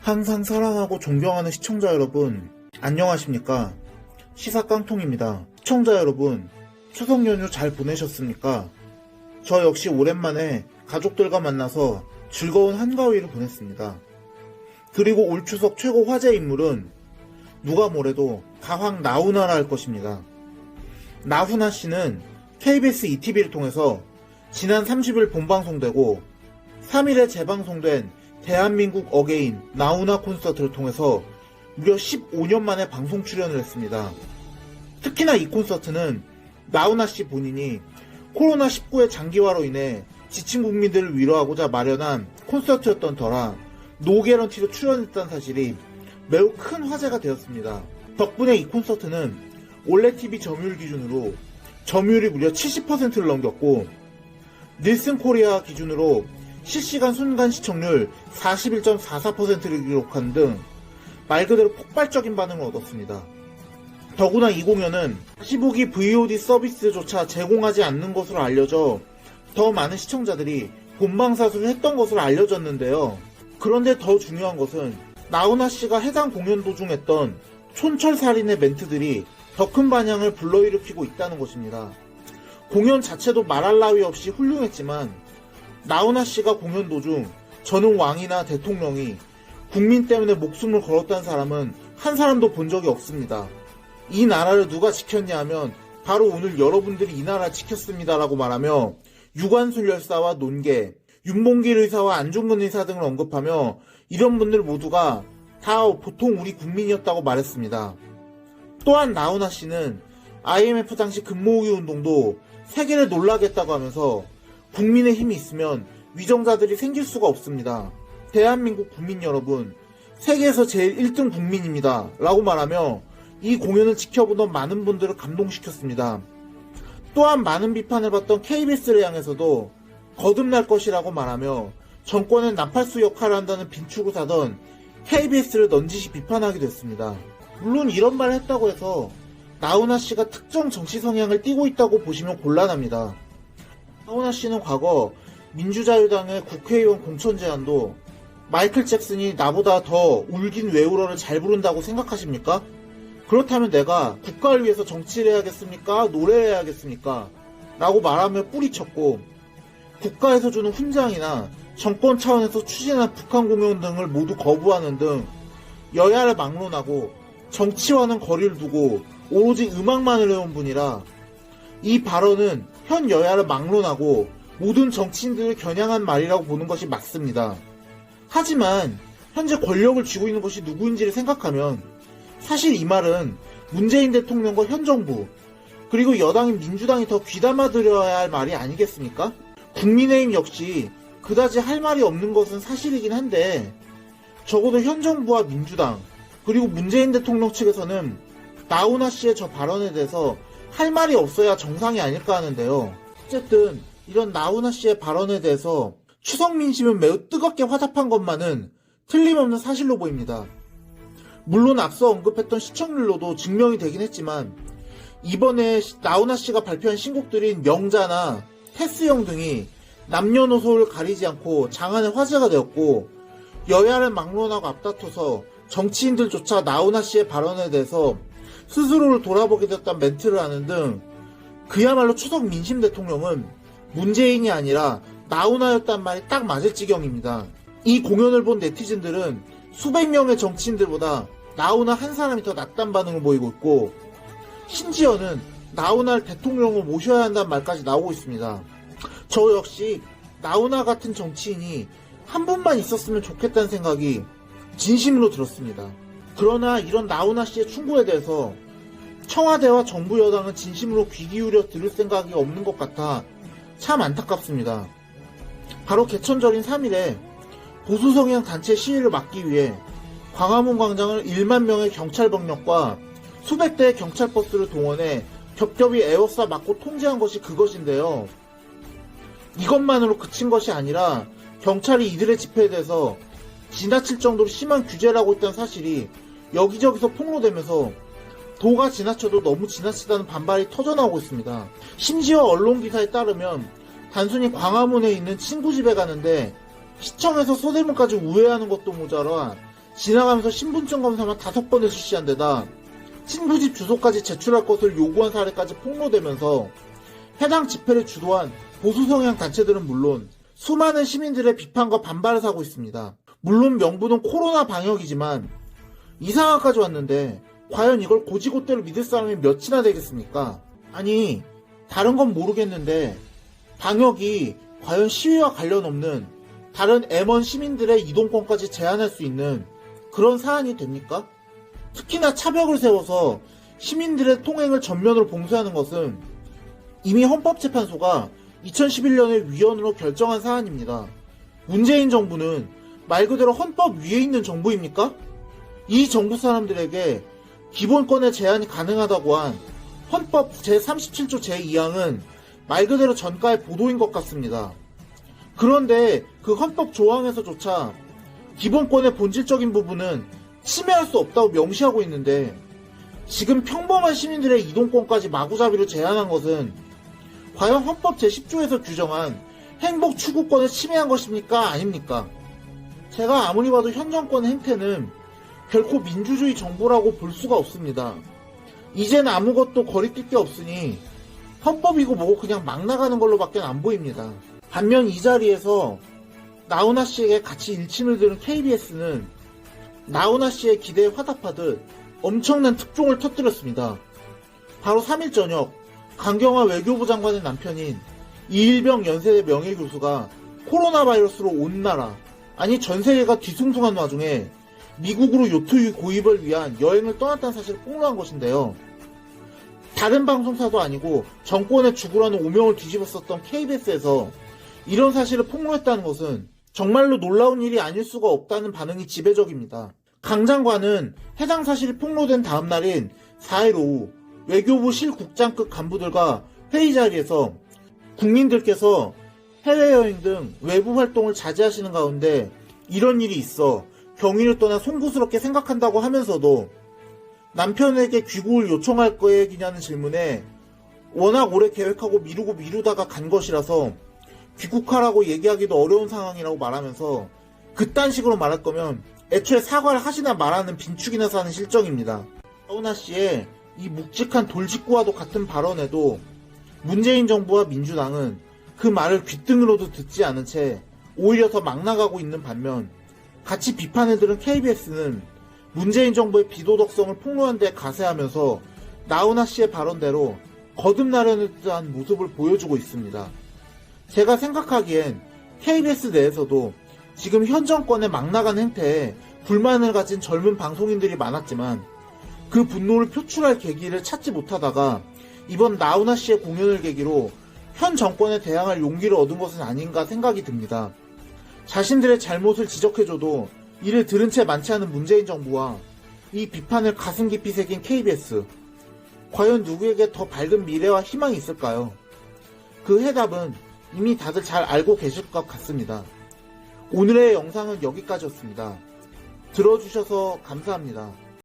항상 사랑하고 존경하는 시청자 여러분, 안녕하십니까? 시사깡통입니다. 시청자 여러분, 추석 연휴 잘 보내셨습니까? 저 역시 오랜만에 가족들과 만나서 즐거운 한가위를 보냈습니다. 그리고 올 추석 최고 화제 인물은 누가 뭐래도 가왕 나훈아라 할 것입니다. 나훈아 씨는 KBS ETV를 통해서 지난 30일 본방송되고 3일에 재방송된 대한민국 어게인 나훈아 콘서트를 통해서 무려 15년 만에 방송 출연을 했습니다. 특히나 이 콘서트는 나훈아 씨 본인이 코로나19의 장기화로 인해 지친 국민들을 위로하고자 마련한 콘서트였던 터라 노 개런티로 출연했다는 사실이 매우 큰 화제가 되었습니다. 덕분에 이 콘서트는 올레 TV 점유율 기준으로 점유율이 무려 70%를 넘겼고 닐슨 코리아 기준으로 실시간 순간 시청률 41.44%를 기록한 등 말 그대로 폭발적인 반응을 얻었습니다. 더구나 이 공연은 다시보기 VOD 서비스조차 제공하지 않는 것으로 알려져 더 많은 시청자들이 본방사수를 했던 것으로 알려졌는데요. 그런데 더 중요한 것은 나훈아 씨가 해당 공연 도중 했던 촌철살인의 멘트들이 더 큰 반향을 불러일으키고 있다는 것입니다. 공연 자체도 말할 나위 없이 훌륭했지만 나훈아 씨가 공연 도중 저는 왕이나 대통령이 국민 때문에 목숨을 걸었다는 사람은 한 사람도 본 적이 없습니다. 이 나라를 누가 지켰냐 하면 바로 오늘 여러분들이 이 나라를 지켰습니다라고 말하며 유관순 열사와 논계, 윤봉길 의사와 안중근 의사 등을 언급하며 이런 분들 모두가 다 보통 우리 국민이었다고 말했습니다. 또한 나훈아 씨는 IMF 당시 금모으기 운동도 세계를 놀라게 했다고 하면서 국민의 힘이 있으면 위정자들이 생길 수가 없습니다. 대한민국 국민 여러분, 세계에서 제일 1등 국민입니다. 라고 말하며 이 공연을 지켜보던 많은 분들을 감동시켰습니다. 또한 많은 비판을 받던 KBS를 향해서도 거듭날 것이라고 말하며 정권의 나팔수 역할을 한다는 빈축을 사던 KBS를 넌지시 비판하기도 했습니다. 물론 이런 말을 했다고 해서 나훈아 씨가 특정 정치 성향을 띠고 있다고 보시면 곤란합니다. 나훈아 씨는 과거 민주자유당의 국회의원 공천 제안도 마이클 잭슨이 나보다 더 울긴 왜 울어를 잘 부른다고 생각하십니까? 그렇다면 내가 국가를 위해서 정치를 해야겠습니까? 노래를 해야겠습니까? 라고 말하며 뿌리쳤고 국가에서 주는 훈장이나 정권 차원에서 추진한 북한 공연 등을 모두 거부하는 등 여야를 막론하고 정치와는 거리를 두고 오로지 음악만을 해온 분이라 이 발언은 현 여야를 막론하고 모든 정치인들을 겨냥한 말이라고 보는 것이 맞습니다. 하지만 현재 권력을 쥐고 있는 것이 누구인지를 생각하면 사실 이 말은 문재인 대통령과 현 정부 그리고 여당인 민주당이 더 귀담아 들여야 할 말이 아니겠습니까? 국민의힘 역시 그다지 할 말이 없는 것은 사실이긴 한데 적어도 현 정부와 민주당 그리고 문재인 대통령 측에서는 나훈아 씨의 저 발언에 대해서 할 말이 없어야 정상이 아닐까 하는데요. 어쨌든 이런 나훈아 씨의 발언에 대해서 추석 민심은 매우 뜨겁게 화답한 것만은 틀림없는 사실로 보입니다. 물론 앞서 언급했던 시청률로도 증명이 되긴 했지만 이번에 나훈아 씨가 발표한 신곡들인 명자나 테스형 등이 남녀노소를 가리지 않고 장안의 화제가 되었고 여야를 막론하고 앞다퉈서 정치인들조차 나훈아 씨의 발언에 대해서 스스로를 돌아보게 됐다는 멘트를 하는 등 그야말로 추석 민심 대통령은 문재인이 아니라 나훈아였단 말이 딱 맞을 지경입니다. 이 공연을 본 네티즌들은 수백 명의 정치인들보다 나훈아 한 사람이 더 낫단 반응을 보이고 있고 심지어는 나훈아를 대통령으로 모셔야 한다는 말까지 나오고 있습니다. 저 역시 나훈아 같은 정치인이 한 분만 있었으면 좋겠다는 생각이 진심으로 들었습니다. 그러나 이런 나훈아 씨의 충고에 대해서 청와대와 정부 여당은 진심으로 귀 기울여 들을 생각이 없는 것 같아 참 안타깝습니다. 바로 개천절인 3일에 보수 성향 단체 시위를 막기 위해 광화문 광장을 1만 명의 경찰 병력과 수백 대의 경찰 버스를 동원해 겹겹이 에워싸 막고 통제한 것이 그것인데요. 이것만으로 그친 것이 아니라 경찰이 이들의 집회에 대해서 지나칠 정도로 심한 규제를 하고 있다는 사실이 여기저기서 폭로되면서 도가 지나쳐도 너무 지나치다는 반발이 터져나오고 있습니다. 심지어 언론기사에 따르면 단순히 광화문에 있는 친구 집에 가는데 시청에서 서대문까지 우회하는 것도 모자라 지나가면서 신분증 검사만 5번을 실시한 데다 친구 집 주소까지 제출할 것을 요구한 사례까지 폭로되면서 해당 집회를 주도한 보수 성향 단체들은 물론 수많은 시민들의 비판과 반발을 사고 있습니다. 물론 명분은 코로나 방역이지만 이 상황까지 왔는데 과연 이걸 고지고대로 믿을 사람이 몇이나 되겠습니까? 아니, 다른 건 모르겠는데 방역이 과연 시위와 관련 없는 다른 M1 시민들의 이동권까지 제한할 수 있는 그런 사안이 됩니까? 특히나 차벽을 세워서 시민들의 통행을 전면으로 봉쇄하는 것은 이미 헌법재판소가 2011년에 위헌으로 결정한 사안입니다. 문재인 정부는 말 그대로 헌법 위에 있는 정부입니까? 이 정부 사람들에게 기본권의 제한이 가능하다고 한 헌법 제37조 제2항은 말 그대로 전가의 보도인 것 같습니다. 그런데 그 헌법 조항에서조차 기본권의 본질적인 부분은 침해할 수 없다고 명시하고 있는데 지금 평범한 시민들의 이동권까지 마구잡이로 제한한 것은 과연 헌법 제10조에서 규정한 행복 추구권을 침해한 것입니까? 아닙니까? 제가 아무리 봐도 현 정권의 행태는 결코 민주주의 정부라고 볼 수가 없습니다. 이젠 아무것도 거리낄 게 없으니 헌법이고 뭐고 그냥 막 나가는 걸로밖에 안 보입니다. 반면 이 자리에서 나훈아 씨에게 같이 일침을 들은 KBS는 나훈아 씨의 기대에 화답하듯 엄청난 특종을 터뜨렸습니다. 바로 3일 저녁 강경화 외교부 장관의 남편인 이일병 연세대 명예교수가 코로나 바이러스로 온 나라, 아니 전 세계가 뒤숭숭한 와중에 미국으로 요트 고입을 위한 여행을 떠났다는 사실을 폭로한 것인데요. 다른 방송사도 아니고 정권의 죽으라는 오명을 뒤집었었던 KBS에서 이런 사실을 폭로했다는 것은 정말로 놀라운 일이 아닐 수가 없다는 반응이 지배적입니다. 강 장관은 해당 사실이 폭로된 다음 날인 4일 오후 외교부 실국장급 간부들과 회의 자리에서 국민들께서 해외여행 등 외부 활동을 자제하시는 가운데 이런 일이 있어 경위를 떠나 송구스럽게 생각한다고 하면서도 남편에게 귀국을 요청할 계획이냐는 질문에 워낙 오래 계획하고 미루다가 간 것이라서 귀국하라고 얘기하기도 어려운 상황이라고 말하면서 그딴 식으로 말할 거면 애초에 사과를 하시나 말하는 빈축이나 사는 실정입니다. 나훈아 씨의 이 묵직한 돌직구와도 같은 발언에도 문재인 정부와 민주당은 그 말을 귓등으로도 듣지 않은 채 오히려 더 막 나가고 있는 반면 같이 비판을 들은 KBS는 문재인 정부의 비도덕성을 폭로한 데 가세하면서 나훈아 씨의 발언대로 거듭나려는 듯한 모습을 보여주고 있습니다. 제가 생각하기엔 KBS 내에서도 지금 현 정권의 막 나간 행태에 불만을 가진 젊은 방송인들이 많았지만 그 분노를 표출할 계기를 찾지 못하다가 이번 나훈아 씨의 공연을 계기로 현 정권에 대항할 용기를 얻은 것은 아닌가 생각이 듭니다. 자신들의 잘못을 지적해줘도 이를 들은 채 많지 않은 문재인 정부와 이 비판을 가슴 깊이 새긴 KBS, 과연 누구에게 더 밝은 미래와 희망이 있을까요? 그 해답은 이미 다들 잘 알고 계실 것 같습니다. 오늘의 영상은 여기까지였습니다. 들어주셔서 감사합니다.